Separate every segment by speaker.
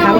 Speaker 1: เขา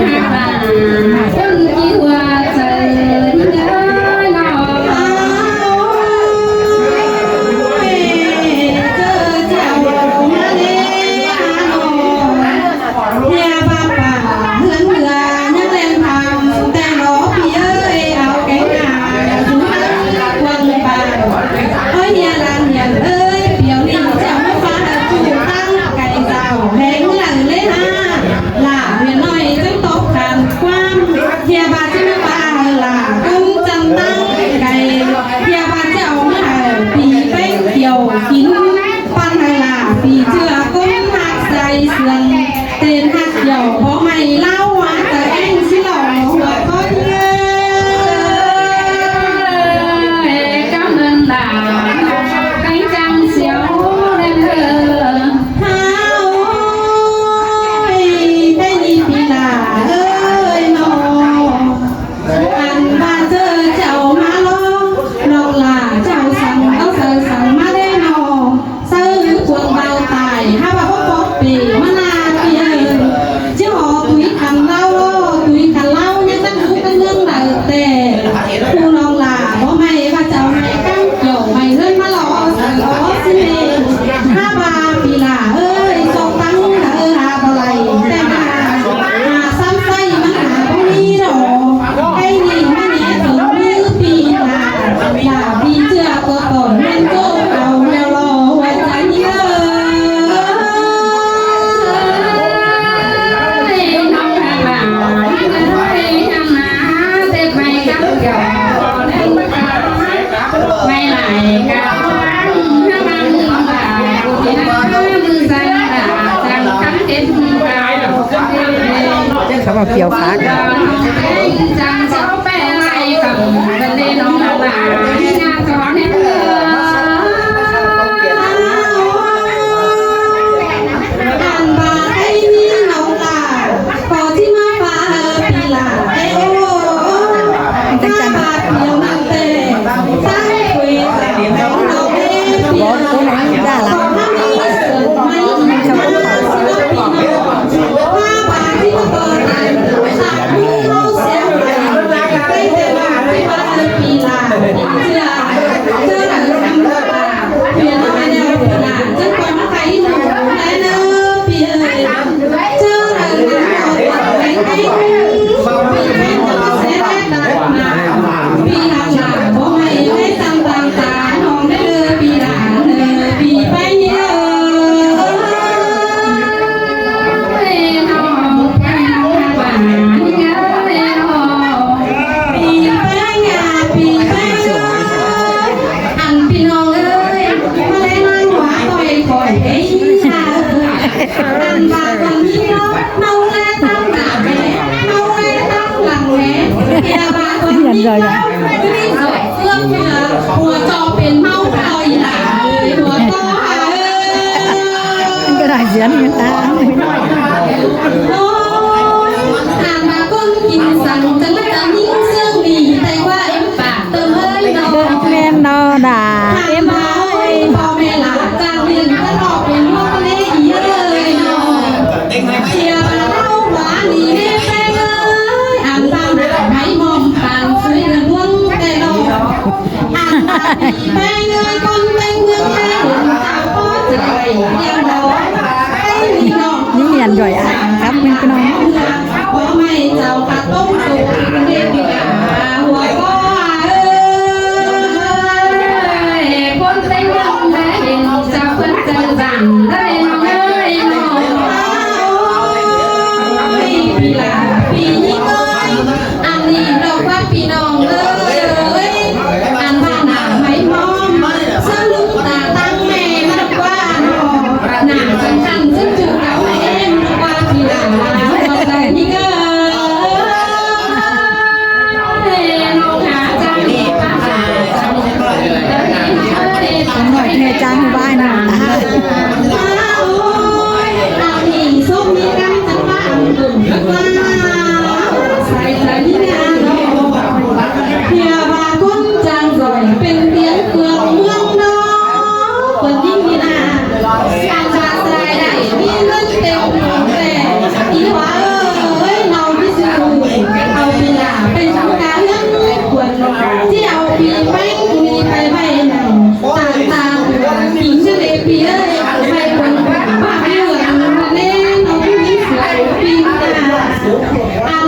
Speaker 1: เขาบอกเกี่ยวฟ้ากันเลยอ่ะหัวจอเป็นเมาคอยหนาหัวต่อมันก็ได้เสียงมันตาอ่านมาก้นกินสั่งจังเลยแต่ยิ่งเสื่องดีแต่ว่าเอ็มปากเติมเลยนอนแม่นอด่าเอ็มเลยพ่อแม่หลานจ้างเรียนก็รอเป็นพ่อเล่อีเลยนอนเชียร์เล่าหวานดีแม่แป้งเลยอ่านตามไม่มองผ่านซื้อเรื่องว่างแต่เราอ่านมาแป้งเลยคนแป้งเงินแป้งตาพ่อจะไปเยี่ยมเราให้มีน้องนี่เรียนด้วยอ่ะครับเป็นน้องพ่อไม่เจ้า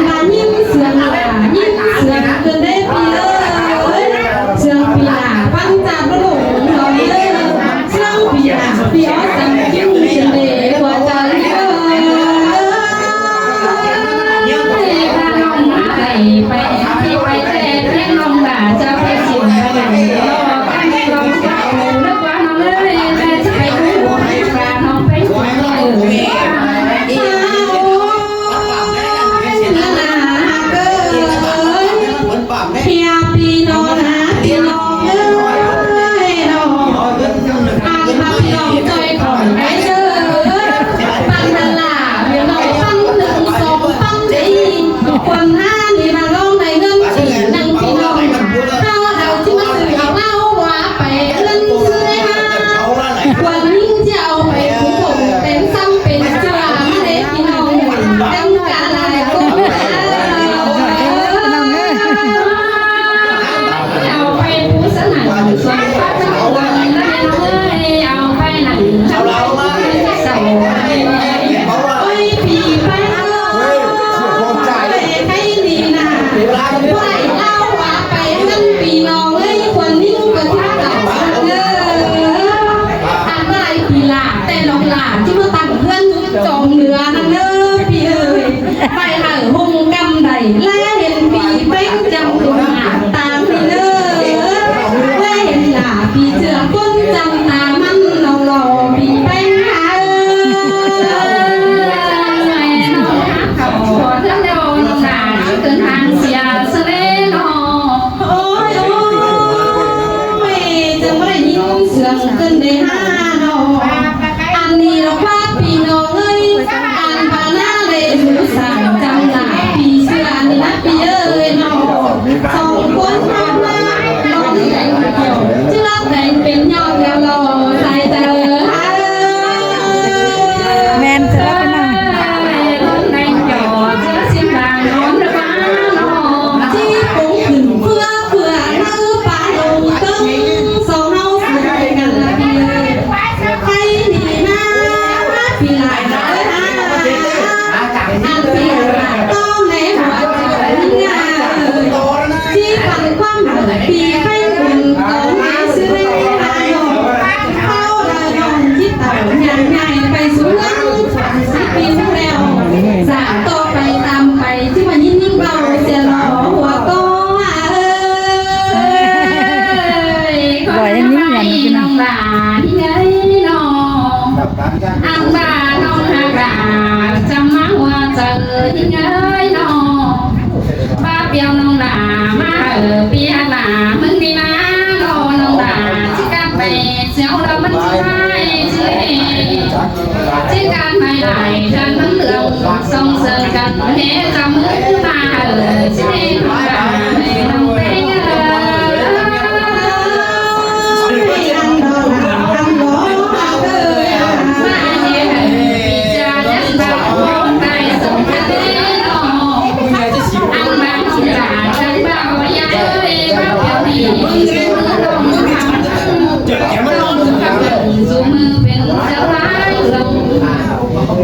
Speaker 1: มายิ้มเสืองยิ้มเสืองเกินได้ปีเสืองปีหลาฟังจากระดับหน่อยเสืองปีหลาปีอ้อจังยิ้มเสียเล่หัวใจไปที่ไปแท้แท้น้องด่าจะไปสินไปไหนรอกันไม่ลองเก่านึกว่าน้องเลยแต่จะไปดูปลาน้องไปหัวเลยเพียปีนอนหาปีนอนเลยนอนอาพาพี่น้องจอยก่อนไปเด้อปันตลาพี่น้องฟังหนึ่งสองฟังดีคนห้านี่มาลองในเงินจีนั่งพี่น้องเราเอาที่มาซื้อเอาเล่าว่าไปเงินซื้อมาวันนี้จะเอาไปผู้ผมเป็นซ้ำเป็นเจ้าไม่ได้พี่น้องเต็มการลายกุ้งเอาไปผู้สนั่นสวยฟ้าทั้งวันเลยเอาไปหนังเอาเรามาเสาโอ้ยพี่ไปให้ดีนะไหวเล่าว่าไปนั่นพี่น้องเลยคนนิ่งก็ที่เก่าเด้ออันไรพี่ลาแต่น้องลาที่มาตั้งเพื่อนจอมเรือนั่นเด้อพี่เอ้ยไปหาหงกำใดและเห็นพี่เป็นจำตัวหาตามพี่เด้อและเห็นลาพี่เจือก้นจำตามันน้องรอพี่เป็นหาขอเท่าเดียวน้องหนาเกินทางเสียเสน่ห์น้องโอ้ยโอ้ยจะไม่ได้ยินเสียงเกินได้ห้าน้องอันนี้เราพาพี่น้องเอ้ยอันบานาเลยหูสั่งจำหลายพี่เชื่อนี่นะพี่เอ้ยน้องสองคนทำมาน้องใหญ่เดียวจะรักแต่เป็นยอดแล้วรอใจเจอ
Speaker 2: แมนจะรับไปนั่ง
Speaker 1: ที่ปูขึ้นเพื่อนั่งปลาลงตึ้งสองเฮาสวยกันละพี่เลยใครดีนะพี่ลายนะอันพี่ลายต้องในหัวใจงาที่ฟังความพี่ให้คุณก็ไม่ซื้อหายเข้าได้ลองที่เต่าง่ายไปสู่เรื่องฝันสิปีแล้วสามต่อไปตามไปที่มันยิ่งเบาเสียหล่อหัวก็
Speaker 2: บ่อยยังยิ่งอย่างนี้นะ
Speaker 1: น้องหลานเงยน้องอังบาน้องหากาจำมาหัวเจอที่เงยน้องบ้าเปียวน้องหลามาเปียหลามึงดีนะน้องหลาที่การไปเสียวเรามันใช่ที่การไม่ไหลกันทั้งเรื่องส่งเสริมกันเฮ้จำมือมาที่น้องหลาน้องเป็นdù mưa bên sao lái lồng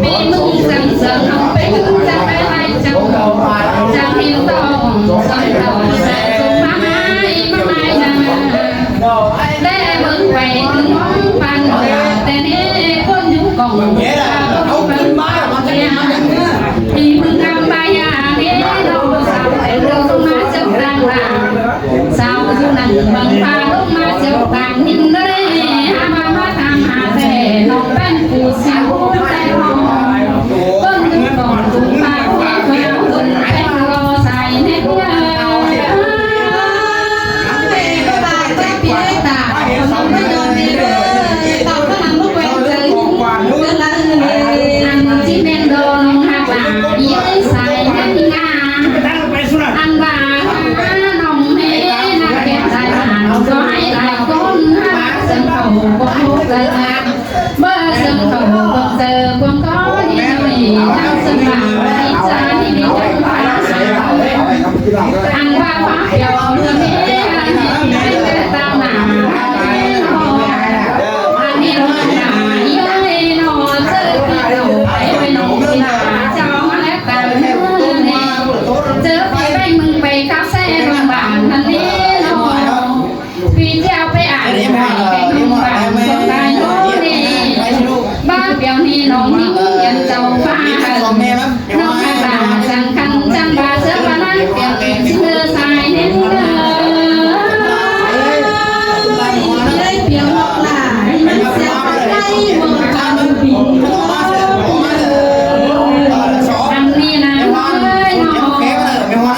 Speaker 1: bị mưa rằng giờ không bên ra bay bay chẳng chẳng hiểu đâu rồi đâu sẽ dùng má mai nè để vẫn quay từng món bàn để nè con nhú còn không bằng thì mừng cam bay à ghé đâu sao để đâu má chấp đang làm sao dù nặng bằng pha lúc má chấp đang nhìn đâyน้องเป็นผู้เสียหัวใจหอมต้นนึงก่อนถูกมาหัวเขียวต้นเป็นรอใส่เน็ตเงาเป็นก็ตายก็เปียตาคนไม่ยอมดีเลยตอนก็นั่งลูกแหวนเจอหินเรื่องละอันที่เป็นโดนหา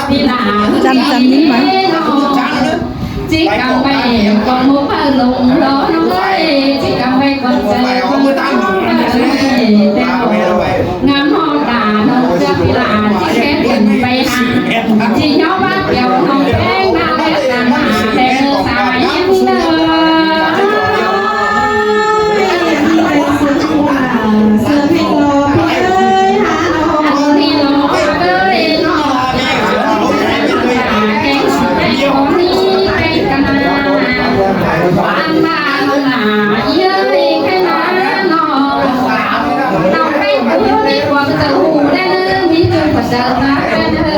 Speaker 1: พี่หลาน
Speaker 2: จำยิ้มไหม
Speaker 1: จิกกังไปก่อนหัวลงรอน้องเอ้ยจิกกังไปก่อนเจอคนตั้งแต่งามหอด่าน้องเจ้าพี่หลานจิแค่เดินไปหาจิย้อนว่าเกี่ยวน้องแป้งนาและนาหาแต่เมื่อสายยิ้มเด้อเสื้อเพลงรอพี่เอ้ยหาเอาที่รอเอ้ยรอแกงของนี้ไปกันนะบ้านบ้านหนาเยอะเลยแค่นั้นนอเราไม่รู้มีความจะหูได้เลยมีจนกว่าจะรักกันเ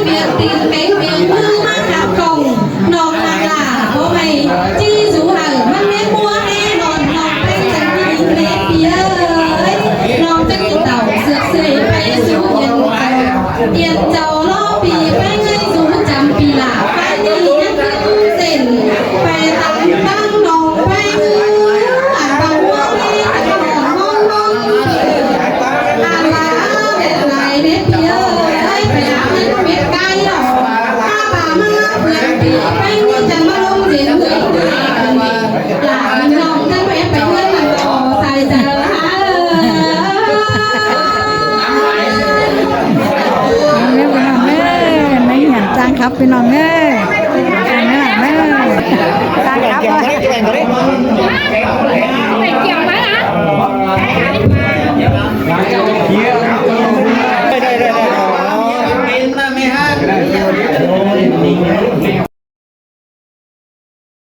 Speaker 1: เบียงตีนแข็งเบียงมือมาขับกงน้องนาลาโอ้ไม่จี้สูหังมันเลี้ยงบัวแน่นอนน้องเป็นจังยิงเล็กเยอะน้องจะกินเต่าเสือกเสยไปสู่เย็นเจ้าล้อปีไปเงยสู่จำปีหลาไปนี่ยังขึ้นเส้นไปตั้งน้องไปมืออ่านบางว่าไม่ตลอดมองอ่านมาเด็ดไหลเด็ดเยอะไปหาเงินเม็ดไก่หรอกถ้าบ่ามาเพื่อนปีไปนี่จะมาลงเสียงเหนื่อยหลานน้องจะไปเพื่อนมันต่อใส่เจอหา
Speaker 2: ไม่เห็นจ้างครับพี่น้องเอ้ยไม่จ้างครับ
Speaker 3: ได้